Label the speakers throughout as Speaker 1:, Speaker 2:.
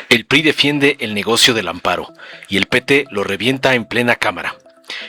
Speaker 1: El PRI defiende el negocio del amparo y el PT lo revienta en plena Cámara.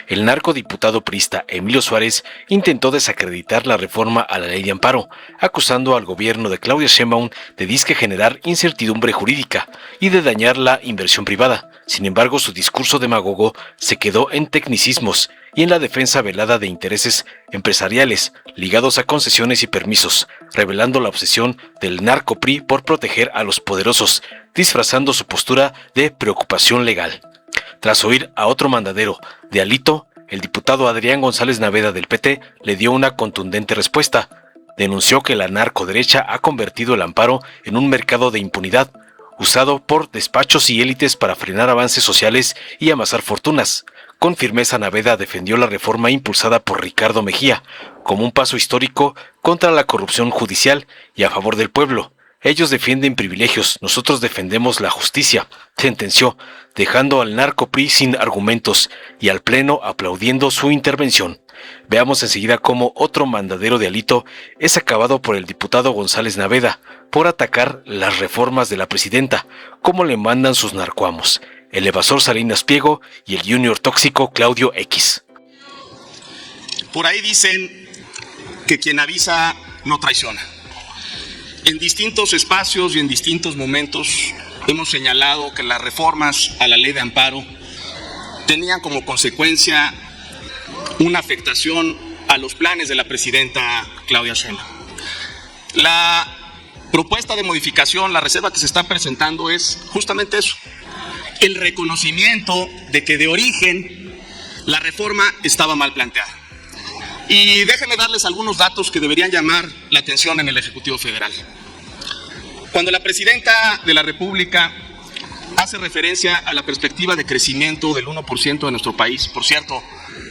Speaker 1: El narcodiputado priista Emilio Suárez intentó desacreditar la reforma a la ley de amparo, acusando al gobierno de Claudia Sheinbaum de disque generar incertidumbre jurídica y de dañar la inversión privada. Sin embargo, su discurso demagogo se quedó en tecnicismos y en la defensa velada de intereses empresariales ligados a concesiones y permisos, revelando la obsesión del narco-PRI por proteger a los poderosos, disfrazando su postura de preocupación legal. Tras oír a otro mandadero de Alito, el diputado Adrián González Naveda del PT le dio una contundente respuesta. Denunció que la narcoderecha ha convertido el amparo en un mercado de impunidad, usado por despachos y élites para frenar avances sociales y amasar fortunas. Con firmeza, Naveda defendió la reforma impulsada por Ricardo Mejía como un paso histórico contra la corrupción judicial y a favor del pueblo. Ellos defienden privilegios, nosotros defendemos la justicia, sentenció, dejando al narco-PRI sin argumentos y al Pleno aplaudiendo su intervención. Veamos enseguida cómo otro mandadero de Alito es acabado por el diputado González Naveda por atacar las reformas de la presidenta, como le mandan sus narcoamos, el evasor Salinas Pliego y el junior tóxico Claudio X.
Speaker 2: Por ahí dicen que quien avisa no traiciona. En distintos espacios y en distintos momentos hemos señalado que las reformas a la ley de amparo tenían como consecuencia una afectación a los planes de la presidenta Claudia Sheinbaum. La propuesta de modificación, la reserva que se está presentando es justamente eso, el reconocimiento de que de origen la reforma estaba mal planteada. Y déjenme darles algunos datos que deberían llamar la atención en el Ejecutivo Federal. Cuando la Presidenta de la República hace referencia a la perspectiva de crecimiento del 1% de nuestro país, por cierto,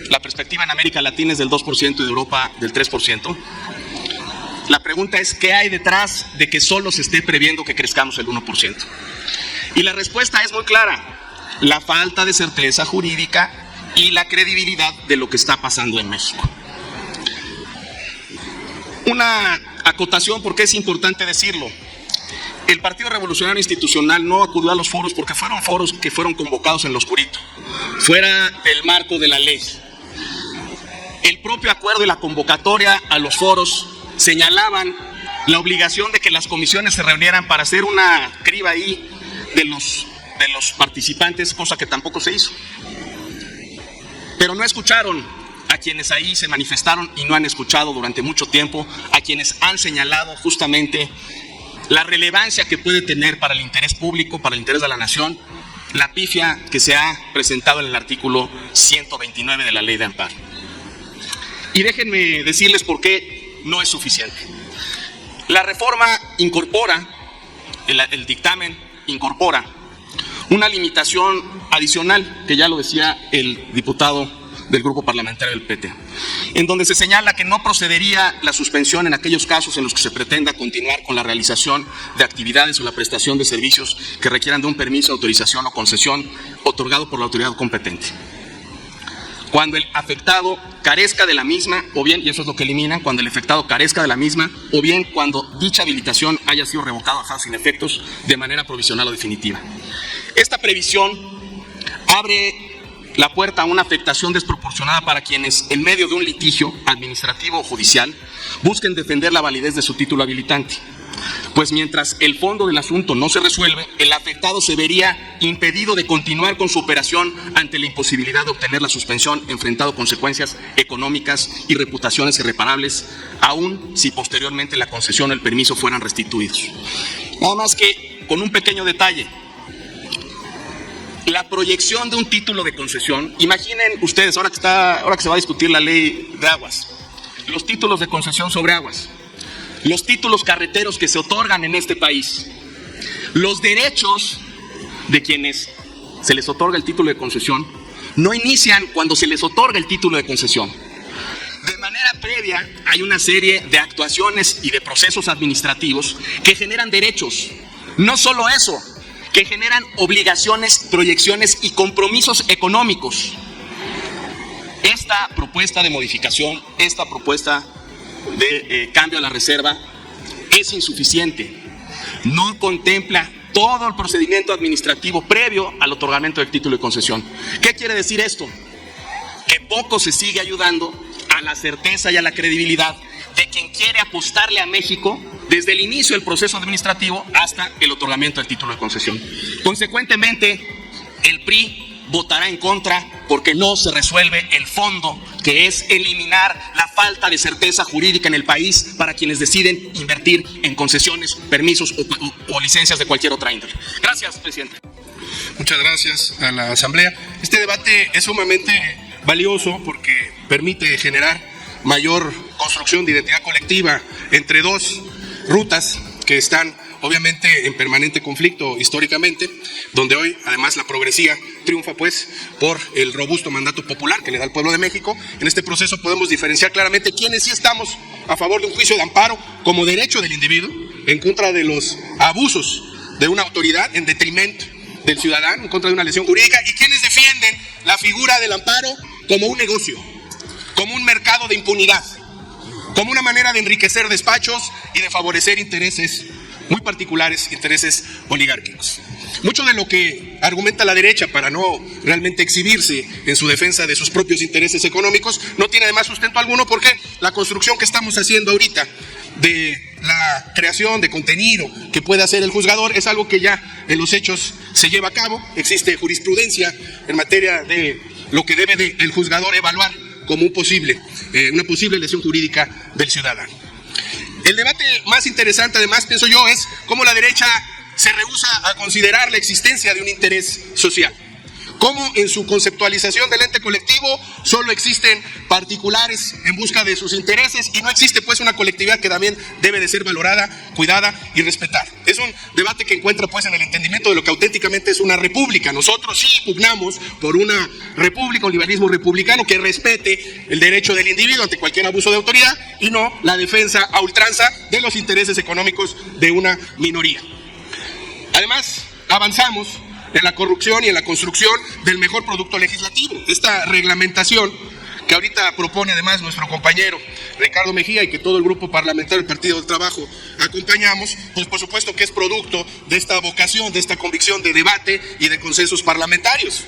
Speaker 2: la perspectiva en América Latina es del 2% y de Europa del 3%, la pregunta es ¿qué hay detrás de que solo se esté previendo que crezcamos el 1%? Y la respuesta es muy clara, la falta de certeza jurídica y la credibilidad de lo que está pasando en México. Una acotación porque es importante decirlo. El Partido Revolucionario Institucional no acudió a los foros porque fueron foros que fueron convocados en lo oscurito, fuera del marco de la ley. El propio acuerdo y la convocatoria a los foros señalaban la obligación de que las comisiones se reunieran para hacer una criba ahí de los participantes, cosa que tampoco se hizo. Pero no escucharon a quienes ahí se manifestaron y no han escuchado durante mucho tiempo, a quienes han señalado justamente la relevancia que puede tener para el interés público, para el interés de la nación, la pifia que se ha presentado en el artículo 129 de la Ley de Amparo. Y déjenme decirles por qué no es suficiente. La reforma incorpora, el dictamen incorpora una limitación adicional, que ya lo decía el diputado del grupo parlamentario del PT, en donde se señala que no procedería la suspensión en aquellos casos en los que se pretenda continuar con la realización de actividades o la prestación de servicios que requieran de un permiso, autorización o concesión otorgado por la autoridad competente. Cuando el afectado carezca de la misma, o bien, y eso es lo que eliminan, cuando el afectado carezca de la misma, o bien cuando dicha habilitación haya sido revocada o dejada sin efectos de manera provisional o definitiva. Esta previsión abre la puerta a una afectación desproporcionada para quienes, en medio de un litigio administrativo o judicial, busquen defender la validez de su título habilitante. Pues mientras el fondo del asunto no se resuelve, el afectado se vería impedido de continuar con su operación ante la imposibilidad de obtener la suspensión, enfrentando consecuencias económicas y reputaciones irreparables, aun si posteriormente la concesión o el permiso fueran restituidos. Nada más que con un pequeño detalle. La proyección de un título de concesión, imaginen ustedes, ahora que se va a discutir la ley de aguas, los títulos de concesión sobre aguas, los títulos carreteros que se otorgan en este país, los derechos de quienes se les otorga el título de concesión, no inician cuando se les otorga el título de concesión. De manera previa hay una serie de actuaciones y de procesos administrativos que generan derechos. No solo eso, que generan obligaciones, proyecciones y compromisos económicos. Esta propuesta de modificación, esta propuesta de cambio a la reserva es insuficiente. No contempla todo el procedimiento administrativo previo al otorgamiento del título de concesión. ¿Qué quiere decir esto? Que poco se sigue ayudando a la certeza y a la credibilidad de quien quiere apostarle a México desde el inicio del proceso administrativo hasta el otorgamiento del título de concesión. Consecuentemente, el PRI votará en contra porque no se resuelve el fondo, que es eliminar la falta de certeza jurídica en el país para quienes deciden invertir en concesiones, permisos o licencias de cualquier otra índole. Gracias, presidente.
Speaker 3: Muchas gracias a la Asamblea. Este debate es sumamente valioso porque permite generar mayor construcción de identidad colectiva entre dos rutas que están obviamente en permanente conflicto históricamente, donde hoy además la progresía triunfa pues por el robusto mandato popular que le da el pueblo de México. En este proceso podemos diferenciar claramente quiénes sí estamos a favor de un juicio de amparo como derecho del individuo en contra de los abusos de una autoridad en detrimento del ciudadano, en contra de una lesión jurídica, y quienes defienden la figura del amparo como un negocio, como un mercado de impunidad, como una manera de enriquecer despachos y de favorecer intereses muy particulares, intereses oligárquicos. Mucho de lo que argumenta la derecha para no realmente exhibirse en su defensa de sus propios intereses económicos no tiene además sustento alguno, porque la construcción que estamos haciendo ahorita de la creación de contenido que puede hacer el juzgador es algo que ya en los hechos se lleva a cabo. Existe jurisprudencia en materia de lo que debe el juzgador evaluar como una posible lesión jurídica del ciudadano. El debate más interesante, además, pienso yo, es cómo la derecha se rehúsa a considerar la existencia de un interés social. Cómo en su conceptualización del ente colectivo solo existen particulares en busca de sus intereses y no existe pues una colectividad que también debe de ser valorada, cuidada y respetada. Es un debate que encuentra pues en el entendimiento de lo que auténticamente es una república. Nosotros sí pugnamos por una república, un liberalismo republicano que respete el derecho del individuo ante cualquier abuso de autoridad y no la defensa a ultranza de los intereses económicos de una minoría. Además, avanzamos en la corrupción y en la construcción del mejor producto legislativo. Esta reglamentación que ahorita propone además nuestro compañero Ricardo Mejía y que todo el grupo parlamentario del Partido del Trabajo acompañamos, pues por supuesto que es producto de esta vocación, de esta convicción de debate y de consensos parlamentarios.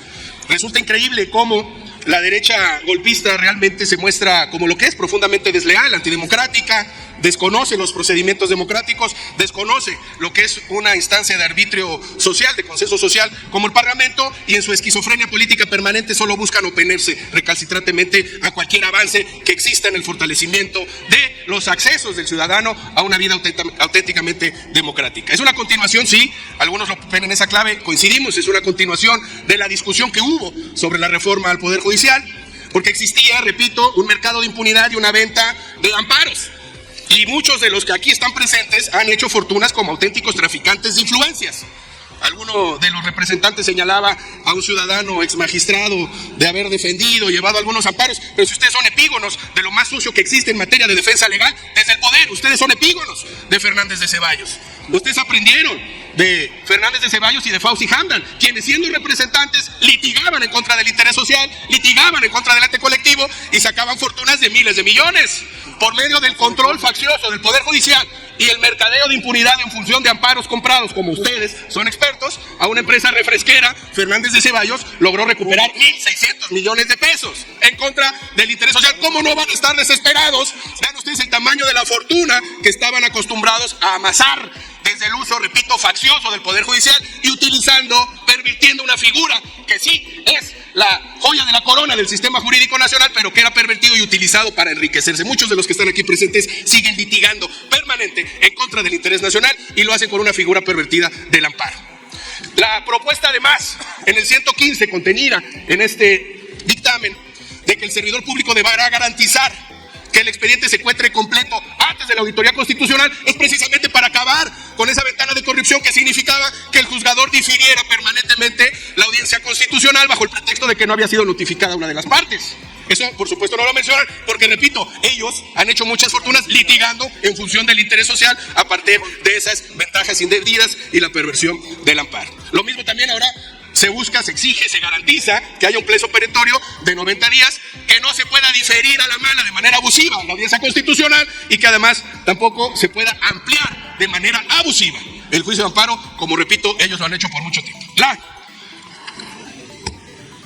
Speaker 3: Resulta increíble cómo la derecha golpista realmente se muestra como lo que es, profundamente desleal, antidemocrática, desconoce los procedimientos democráticos, desconoce lo que es una instancia de arbitrio social, de consenso social como el Parlamento, y en su esquizofrenia política permanente solo buscan oponerse recalcitrantemente a cualquier avance que exista en el fortalecimiento de los accesos del ciudadano a una vida auténticamente democrática. Es una continuación, sí, algunos lo ven en esa clave, coincidimos, es una continuación de la discusión que hubo sobre la reforma al Poder Judicial, porque existía, repito, un mercado de impunidad y una venta de amparos. Y muchos de los que aquí están presentes han hecho fortunas como auténticos traficantes de influencias. Alguno de los representantes señalaba a un ciudadano ex magistrado de haber defendido, llevado algunos amparos, pero si ustedes son epígonos de lo más sucio que existe en materia de defensa legal desde el poder, ustedes son epígonos de Fernández de Ceballos. Ustedes aprendieron de Fernández de Ceballos y de Fauci Hamdan, quienes siendo representantes litigaban en contra del interés social, litigaban en contra del ente colectivo y sacaban fortunas de miles de millones por medio del control faccioso del Poder Judicial y el mercadeo de impunidad en función de amparos comprados, como ustedes son expertos, a una empresa refresquera. Fernández de Ceballos logró recuperar 1.600 millones de pesos en contra del interés social. ¿Cómo no van a estar desesperados? Vean ustedes el tamaño de la fortuna que estaban acostumbrados a amasar desde el uso, repito, faccioso del Poder Judicial y pervirtiendo una figura que sí es la joya de la corona del sistema jurídico nacional, pero que era pervertido y utilizado para enriquecerse. Muchos de los que están aquí presentes siguen litigando permanente en contra del interés nacional y lo hacen con una figura pervertida del amparo. La propuesta además, en el 115 contenida en este dictamen, de que el servidor público deberá garantizar que el expediente se encuentre completo antes de la auditoría constitucional, es precisamente para acabar con esa ventana de corrupción que significaba que el juzgador difiriera permanentemente la audiencia constitucional bajo el pretexto de que no había sido notificada una de las partes. Eso, por supuesto, no lo mencionan porque, repito, ellos han hecho muchas fortunas litigando en función del interés social a partir de esas ventajas indebidas y la perversión del amparo. Lo mismo también ahora se busca, se exige, se garantiza que haya un plazo perentorio de 90 días, que no se pueda diferir a la mala de manera abusiva la audiencia constitucional y que además tampoco se pueda ampliar de manera abusiva el juicio de amparo, como repito, ellos lo han hecho por mucho tiempo. La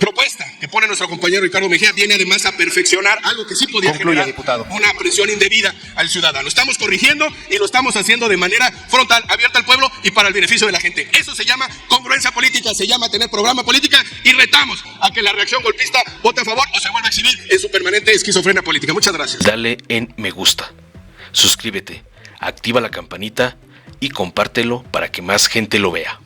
Speaker 3: propuesta que pone nuestro compañero Ricardo Mejía viene además a perfeccionar algo que sí podía generar una presión indebida al ciudadano. Estamos corrigiendo y lo estamos haciendo de manera frontal, abierta al pueblo y para el beneficio de la gente. Eso se llama congruencia política, se llama tener programa política y retamos a que la reacción golpista vote a favor o se vuelva a exhibir en su permanente esquizofrenia política. Muchas gracias.
Speaker 1: Dale en me gusta, suscríbete, activa la campanita y compártelo para que más gente lo vea.